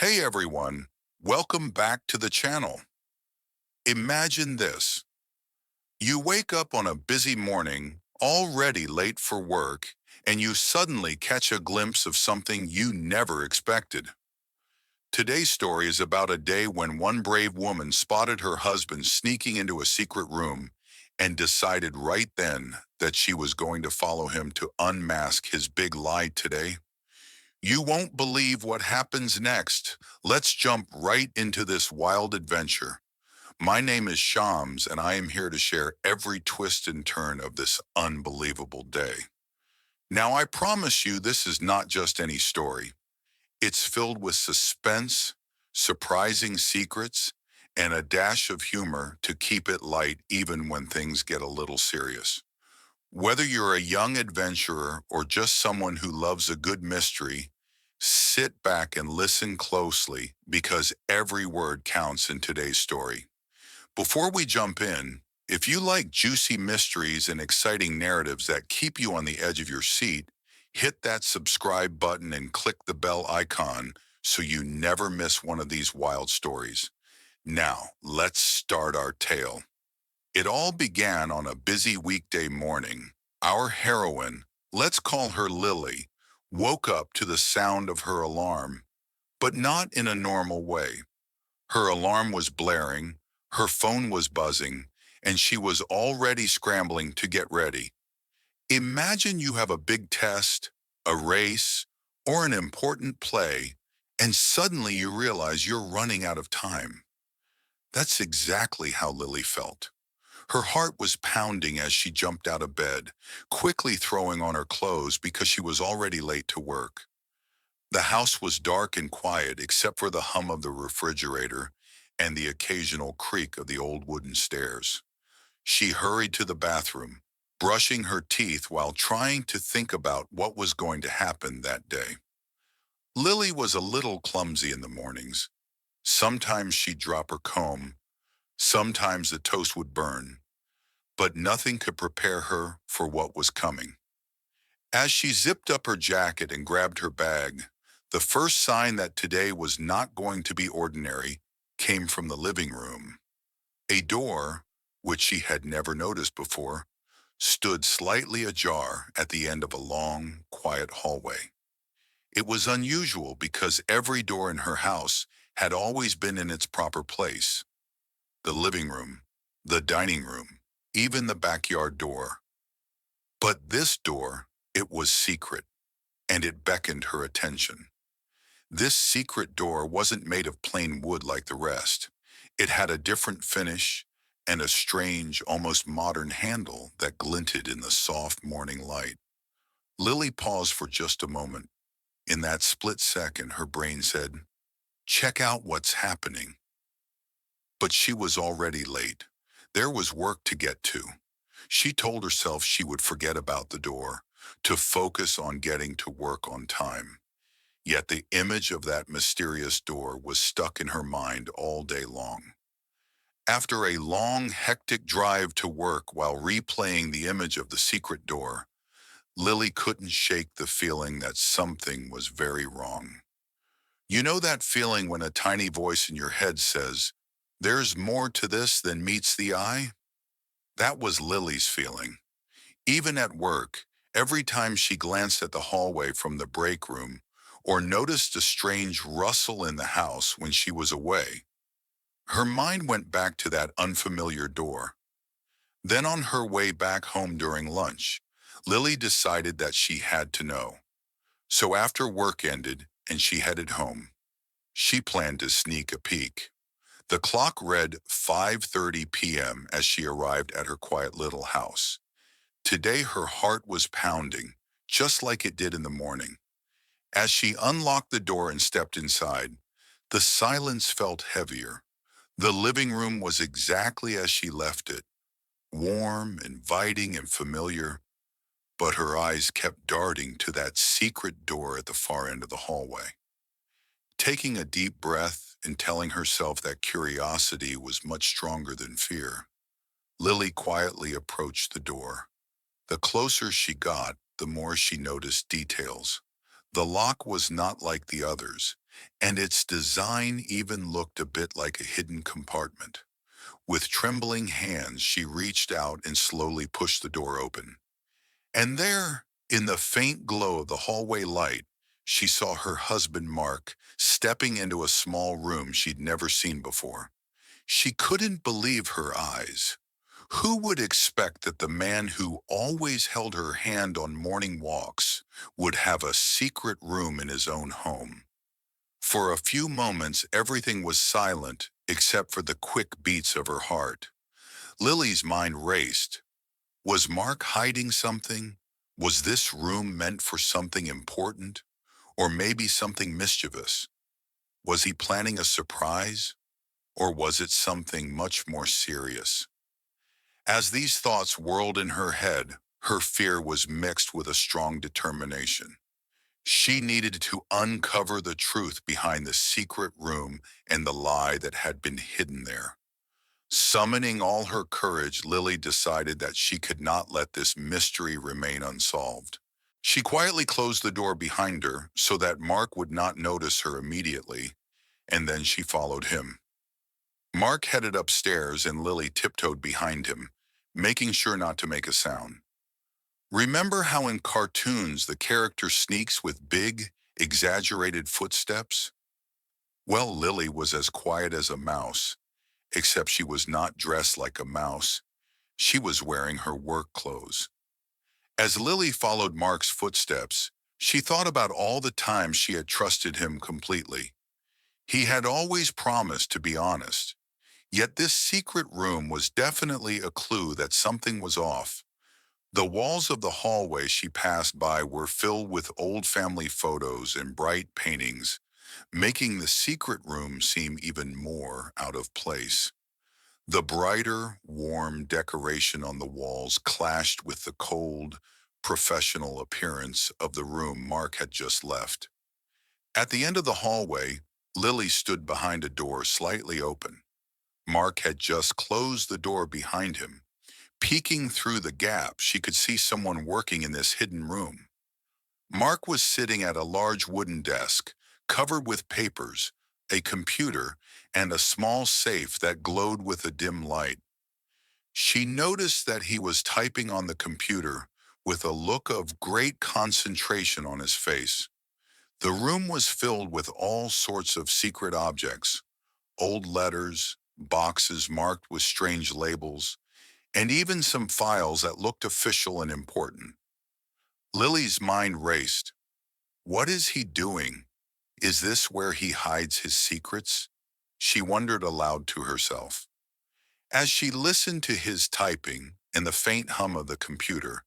Hey everyone, welcome back to the channel. Imagine this. You wake up on a busy morning, already late for work, and you suddenly catch a glimpse of something you never expected. Today's story is about a day when one brave woman spotted her husband sneaking into a secret room and decided right then that she was going to follow him to unmask his big lie today. You won't believe what happens next. Let's jump right into this wild adventure. My name is Shams, and I am here to share every twist and turn of this unbelievable day. Now, I promise you this is not just any story. It's filled with suspense, surprising secrets, and a dash of humor to keep it light even when things get a little serious. Whether you're a young adventurer or just someone who loves a good mystery, sit back and listen closely because every word counts in today's story. Before we jump in, if you like juicy mysteries and exciting narratives that keep you on the edge of your seat, hit that subscribe button and click the bell icon so you never miss one of these wild stories. Now, let's start our tale. It all began on a busy weekday morning. Our heroine, let's call her Lily, woke up to the sound of her alarm, but not in a normal way. Her alarm was blaring, her phone was buzzing, and she was already scrambling to get ready. Imagine you have a big test, a race, or an important play, and suddenly you realize you're running out of time. That's exactly how Lily felt. Her heart was pounding as she jumped out of bed, quickly throwing on her clothes because she was already late to work. The house was dark and quiet except for the hum of the refrigerator and the occasional creak of the old wooden stairs. She hurried to the bathroom, brushing her teeth while trying to think about what was going to happen that day. Lily was a little clumsy in the mornings. Sometimes she'd drop her comb, sometimes the toast would burn, but nothing could prepare her for what was coming. As she zipped up her jacket and grabbed her bag, the first sign that today was not going to be ordinary came from the living room. A door, which she had never noticed before, stood slightly ajar at the end of a long, quiet hallway. It was unusual because every door in her house had always been in its proper place. The living room, the dining room, even the backyard door. But this door, it was secret, and it beckoned her attention. This secret door wasn't made of plain wood like the rest. It had a different finish and a strange, almost modern handle that glinted in the soft morning light. Lily paused for just a moment. In that split second, her brain said, "Check out what's happening." But she was already late. There was work to get to. She told herself she would forget about the door, to focus on getting to work on time. Yet the image of that mysterious door was stuck in her mind all day long. After a long, hectic drive to work while replaying the image of the secret door, Lily couldn't shake the feeling that something was very wrong. You know that feeling when a tiny voice in your head says, "There's more to this than meets the eye"? That was Lily's feeling. Even at work, every time she glanced at the hallway from the break room or noticed a strange rustle in the house when she was away, her mind went back to that unfamiliar door. Then on her way back home during lunch, Lily decided that she had to know. So after work ended and she headed home, she planned to sneak a peek. The clock read 5:30 p.m. as she arrived at her quiet little house. Today her heart was pounding, just like it did in the morning. As she unlocked the door and stepped inside, the silence felt heavier. The living room was exactly as she left it, warm, inviting, and familiar, but her eyes kept darting to that secret door at the far end of the hallway. Taking a deep breath and telling herself that curiosity was much stronger than fear, Lily quietly approached the door. The closer she got, the more she noticed details. The lock was not like the others. and its design even looked a bit like a hidden compartment. With trembling hands, she reached out and slowly pushed the door open. And there, in the faint glow of the hallway light, she saw her husband Mark stepping into a small room she'd never seen before. She couldn't believe her eyes. Who would expect that the man who always held her hand on morning walks would have a secret room in his own home? For a few moments, everything was silent except for the quick beats of her heart. Lily's mind raced. Was Mark hiding something? Was this room meant for something important? Or maybe something mischievous? Was he planning a surprise? Or was it something much more serious? As these thoughts whirled in her head, her fear was mixed with a strong determination. She needed to uncover the truth behind the secret room and the lie that had been hidden there. Summoning all her courage, Lily decided that she could not let this mystery remain unsolved. She quietly closed the door behind her so that Mark would not notice her immediately, and then she followed him. Mark headed upstairs and Lily tiptoed behind him, making sure not to make a sound. Remember how in cartoons the character sneaks with big, exaggerated footsteps? Well, Lily was as quiet as a mouse, except she was not dressed like a mouse. She was wearing her work clothes. As Lily followed Mark's footsteps, she thought about all the times she had trusted him completely. He had always promised to be honest, yet this secret room was definitely a clue that something was off. The walls of the hallway she passed by were filled with old family photos and bright paintings, making the secret room seem even more out of place. The brighter, warm decoration on the walls clashed with the cold, professional appearance of the room Mark had just left. At the end of the hallway, Lily stood behind a door slightly open. Mark had just closed the door behind him. Peeking through the gap, she could see someone working in this hidden room. Mark was sitting at a large wooden desk, covered with papers, a computer, and a small safe that glowed with a dim light. She noticed that he was typing on the computer with a look of great concentration on his face. The room was filled with all sorts of secret objects, old letters, boxes marked with strange labels, and even some files that looked official and important. Lily's mind raced. What is he doing? Is this where he hides his secrets? She wondered aloud to herself. As she listened to his typing and the faint hum of the computer,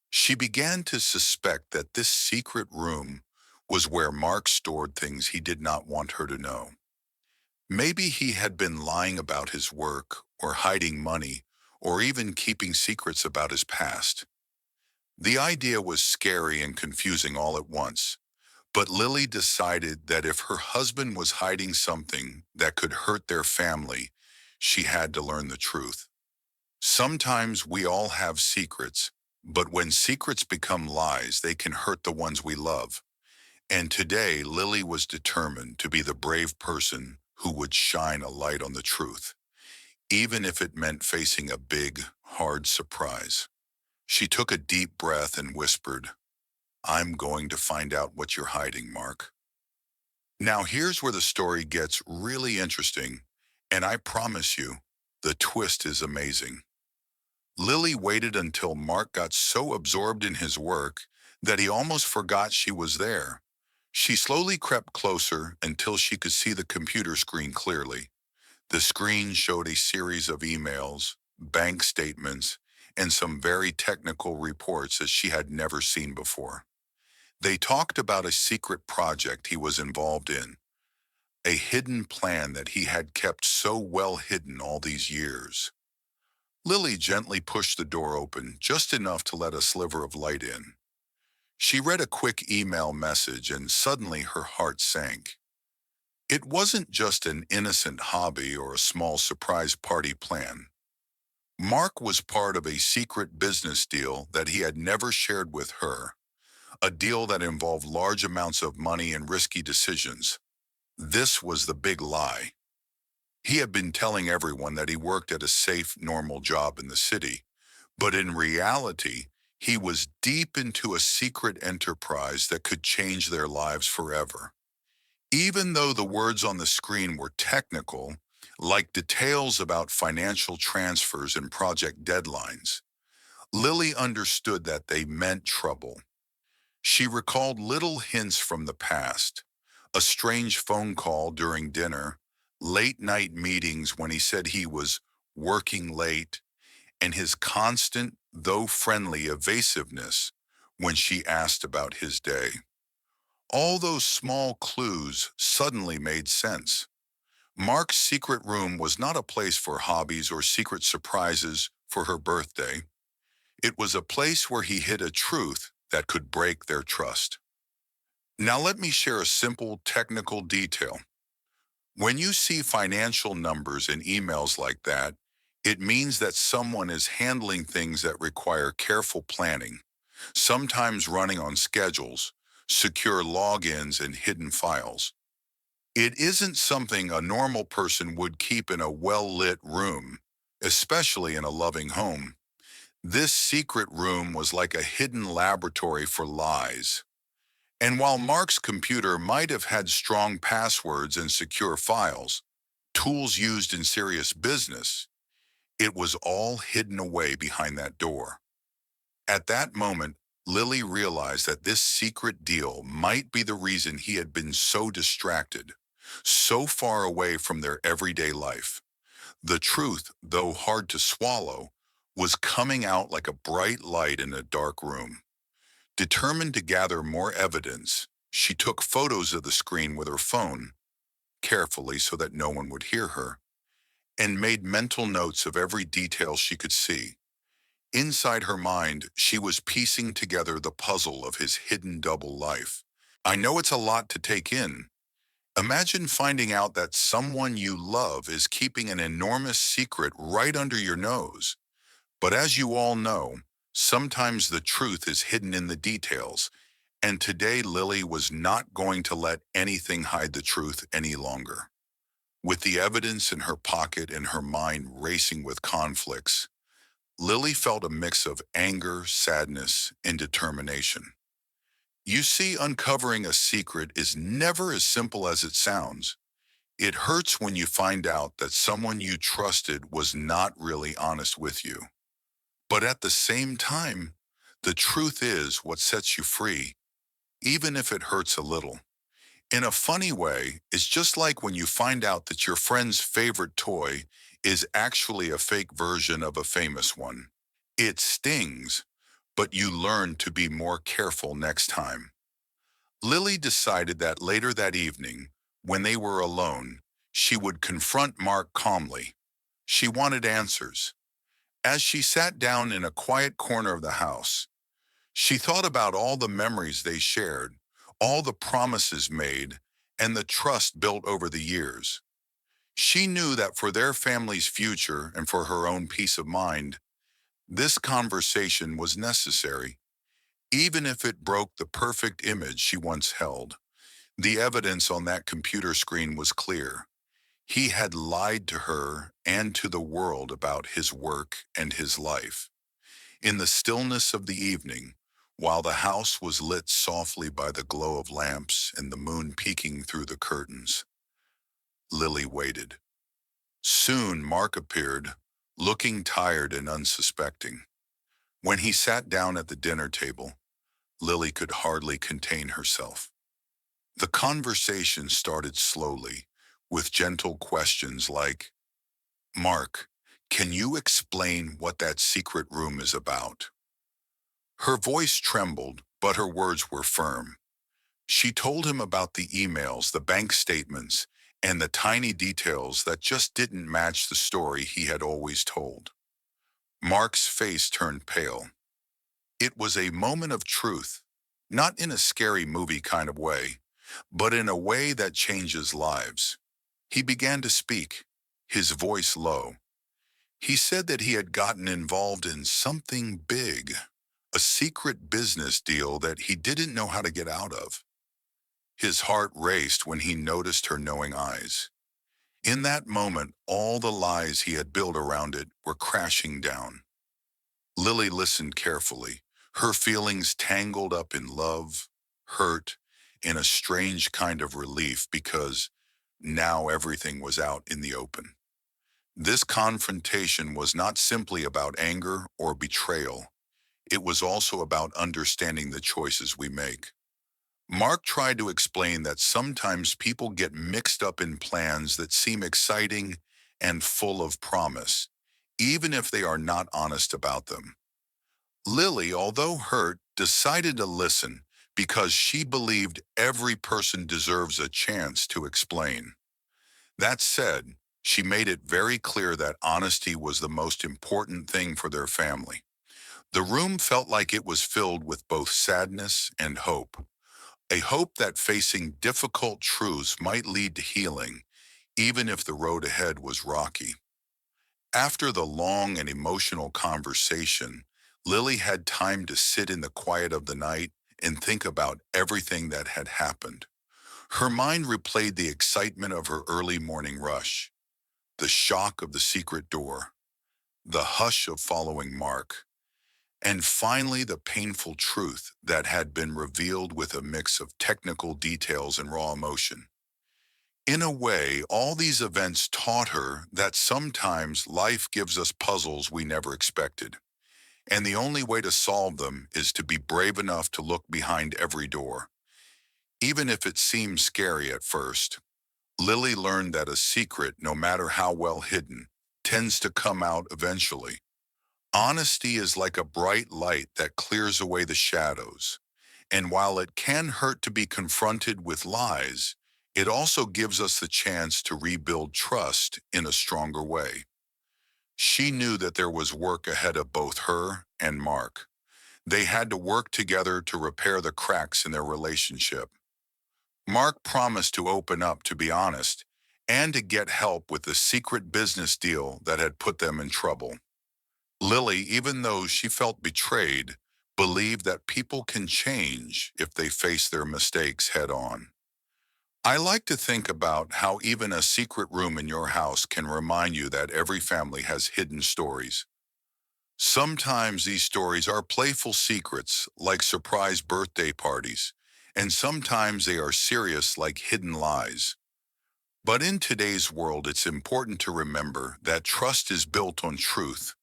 she began to suspect that this secret room was where Mark stored things he did not want her to know. Maybe he had been lying about his work, or hiding money, or even keeping secrets about his past. The idea was scary and confusing all at once, but Lily decided that if her husband was hiding something that could hurt their family, she had to learn the truth. Sometimes we all have secrets, but when secrets become lies, they can hurt the ones we love. And today, Lily was determined to be the brave person who would shine a light on the truth, even if it meant facing a big, hard surprise. She took a deep breath and whispered, I'm going to find out what you're hiding, Mark. Now here's where the story gets really interesting, and I promise you, the twist is amazing. Lily waited until Mark got so absorbed in his work that he almost forgot she was there. She slowly crept closer until she could see the computer screen clearly. The screen showed a series of emails, bank statements, and some very technical reports that she had never seen before. They talked about a secret project he was involved in, a hidden plan that he had kept so well hidden all these years. Lily gently pushed the door open just enough to let a sliver of light in. She read a quick email message and suddenly her heart sank. It wasn't just an innocent hobby or a small surprise party plan. Mark was part of a secret business deal that he had never shared with her, a deal that involved large amounts of money and risky decisions. This was the big lie. He had been telling everyone that he worked at a safe, normal job in the city, but in reality, he was deep into a secret enterprise that could change their lives forever. Even though the words on the screen were technical, like details about financial transfers and project deadlines, Lily understood that they meant trouble. She recalled little hints from the past, a strange phone call during dinner, late night meetings when he said he was working late, and his constant, though friendly, evasiveness when she asked about his day. All those small clues suddenly made sense. Mark's secret room was not a place for hobbies or secret surprises for her birthday. It was a place where he hid a truth that could break their trust. Now let me share a simple technical detail. When you see financial numbers in emails like that, it means that someone is handling things that require careful planning, sometimes running on schedules, secure logins, and hidden files. It isn't something a normal person would keep in a well-lit room, especially in a loving home. This secret room was like a hidden laboratory for lies. And while Mark's computer might have had strong passwords and secure files, tools used in serious business, it was all hidden away behind that door. At that moment, Lily realized that this secret deal might be the reason he had been so distracted, so far away from their everyday life. The truth, though hard to swallow, was coming out like a bright light in a dark room. Determined to gather more evidence, she took photos of the screen with her phone, carefully so that no one would hear her, and made mental notes of every detail she could see. Inside her mind, she was piecing together the puzzle of his hidden double life. I know it's a lot to take in. Imagine finding out that someone you love is keeping an enormous secret right under your nose. But as you all know, sometimes the truth is hidden in the details, and today Lily was not going to let anything hide the truth any longer. With the evidence in her pocket and her mind racing with conflicts, Lily felt a mix of anger, sadness, and determination. You see, uncovering a secret is never as simple as it sounds. It hurts when you find out that someone you trusted was not really honest with you. But at the same time, the truth is what sets you free, even if it hurts a little. In a funny way, it's just like when you find out that your friend's favorite toy is actually a fake version of a famous one. It stings, but you learn to be more careful next time. Lily decided that later that evening, when they were alone, she would confront Mark calmly. She wanted answers. As she sat down in a quiet corner of the house, she thought about all the memories they shared, all the promises made, and the trust built over the years. She knew that for their family's future and for her own peace of mind, this conversation was necessary, even if it broke the perfect image she once held. The evidence on that computer screen was clear. He had lied to her and to the world about his work and his life. In the stillness of the evening, while the house was lit softly by the glow of lamps and the moon peeking through the curtains, Lily waited. Soon Mark appeared, looking tired and unsuspecting. When he sat down at the dinner table, Lily could hardly contain herself. The conversation started slowly, with gentle questions like, "Mark, can you explain what that secret room is about?" Her voice trembled, but her words were firm. She told him about the emails, the bank statements, and the tiny details that just didn't match the story he had always told. Mark's face turned pale. It was a moment of truth, not in a scary movie kind of way, but in a way that changes lives. He began to speak, his voice low. He said that he had gotten involved in something big, a secret business deal that he didn't know how to get out of. His heart raced when he noticed her knowing eyes. In that moment, all the lies he had built around it were crashing down. Lily listened carefully, her feelings tangled up in love, hurt, and a strange kind of relief because now everything was out in the open. This confrontation was not simply about anger or betrayal. It was also about understanding the choices we make. Mark tried to explain that sometimes people get mixed up in plans that seem exciting and full of promise, even if they are not honest about them. Lily, although hurt, decided to listen because she believed every person deserves a chance to explain. That said, she made it very clear that honesty was the most important thing for their family. The room felt like it was filled with both sadness and hope. A hope that facing difficult truths might lead to healing, even if the road ahead was rocky. After the long and emotional conversation, Lily had time to sit in the quiet of the night and think about everything that had happened. Her mind replayed the excitement of her early morning rush, the shock of the secret door, the hush of following Mark, and finally the painful truth that had been revealed with a mix of technical details and raw emotion. In a way, all these events taught her that sometimes life gives us puzzles we never expected, and the only way to solve them is to be brave enough to look behind every door, even if it seems scary at first. Lily learned that a secret, no matter how well hidden, tends to come out eventually. Honesty is like a bright light that clears away the shadows, and while it can hurt to be confronted with lies, it also gives us the chance to rebuild trust in a stronger way. She knew that there was work ahead of both her and Mark. They had to work together to repair the cracks in their relationship. Mark promised to open up, to be honest, and to get help with the secret business deal that had put them in trouble. Lily, even though she felt betrayed, believed that people can change if they face their mistakes head on. I like to think about how even a secret room in your house can remind you that every family has hidden stories. Sometimes these stories are playful secrets, like surprise birthday parties, and sometimes they are serious, like hidden lies. But in today's world, it's important to remember that trust is built on truth.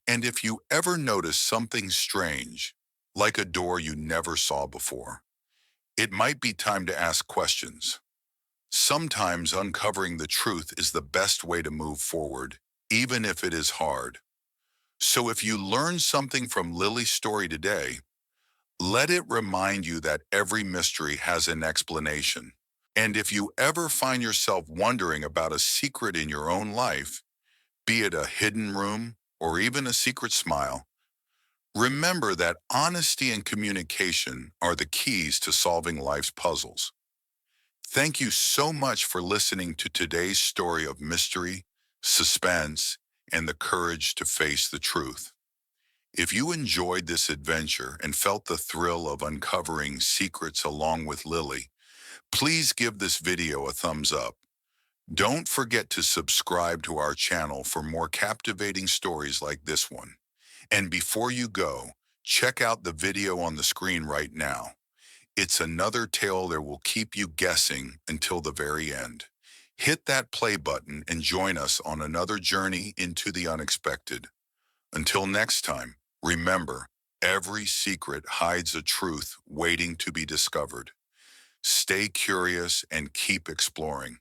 And if you ever notice something strange, like a door you never saw before, it might be time to ask questions. Sometimes uncovering the truth is the best way to move forward, even if it is hard. So if you learn something from Lily's story today, let it remind you that every mystery has an explanation. And if you ever find yourself wondering about a secret in your own life, be it a hidden room or even a secret smile, remember that honesty and communication are the keys to solving life's puzzles. Thank you so much for listening to today's story of mystery, suspense, and the courage to face the truth. If you enjoyed this adventure and felt the thrill of uncovering secrets along with Lily, please give this video a thumbs up. Don't forget to subscribe to our channel for more captivating stories like this one. And before you go, check out the video on the screen right now. It's another tale that will keep you guessing until the very end. Hit that play button and join us on another journey into the unexpected. Until next time, remember, every secret hides a truth waiting to be discovered. Stay curious and keep exploring.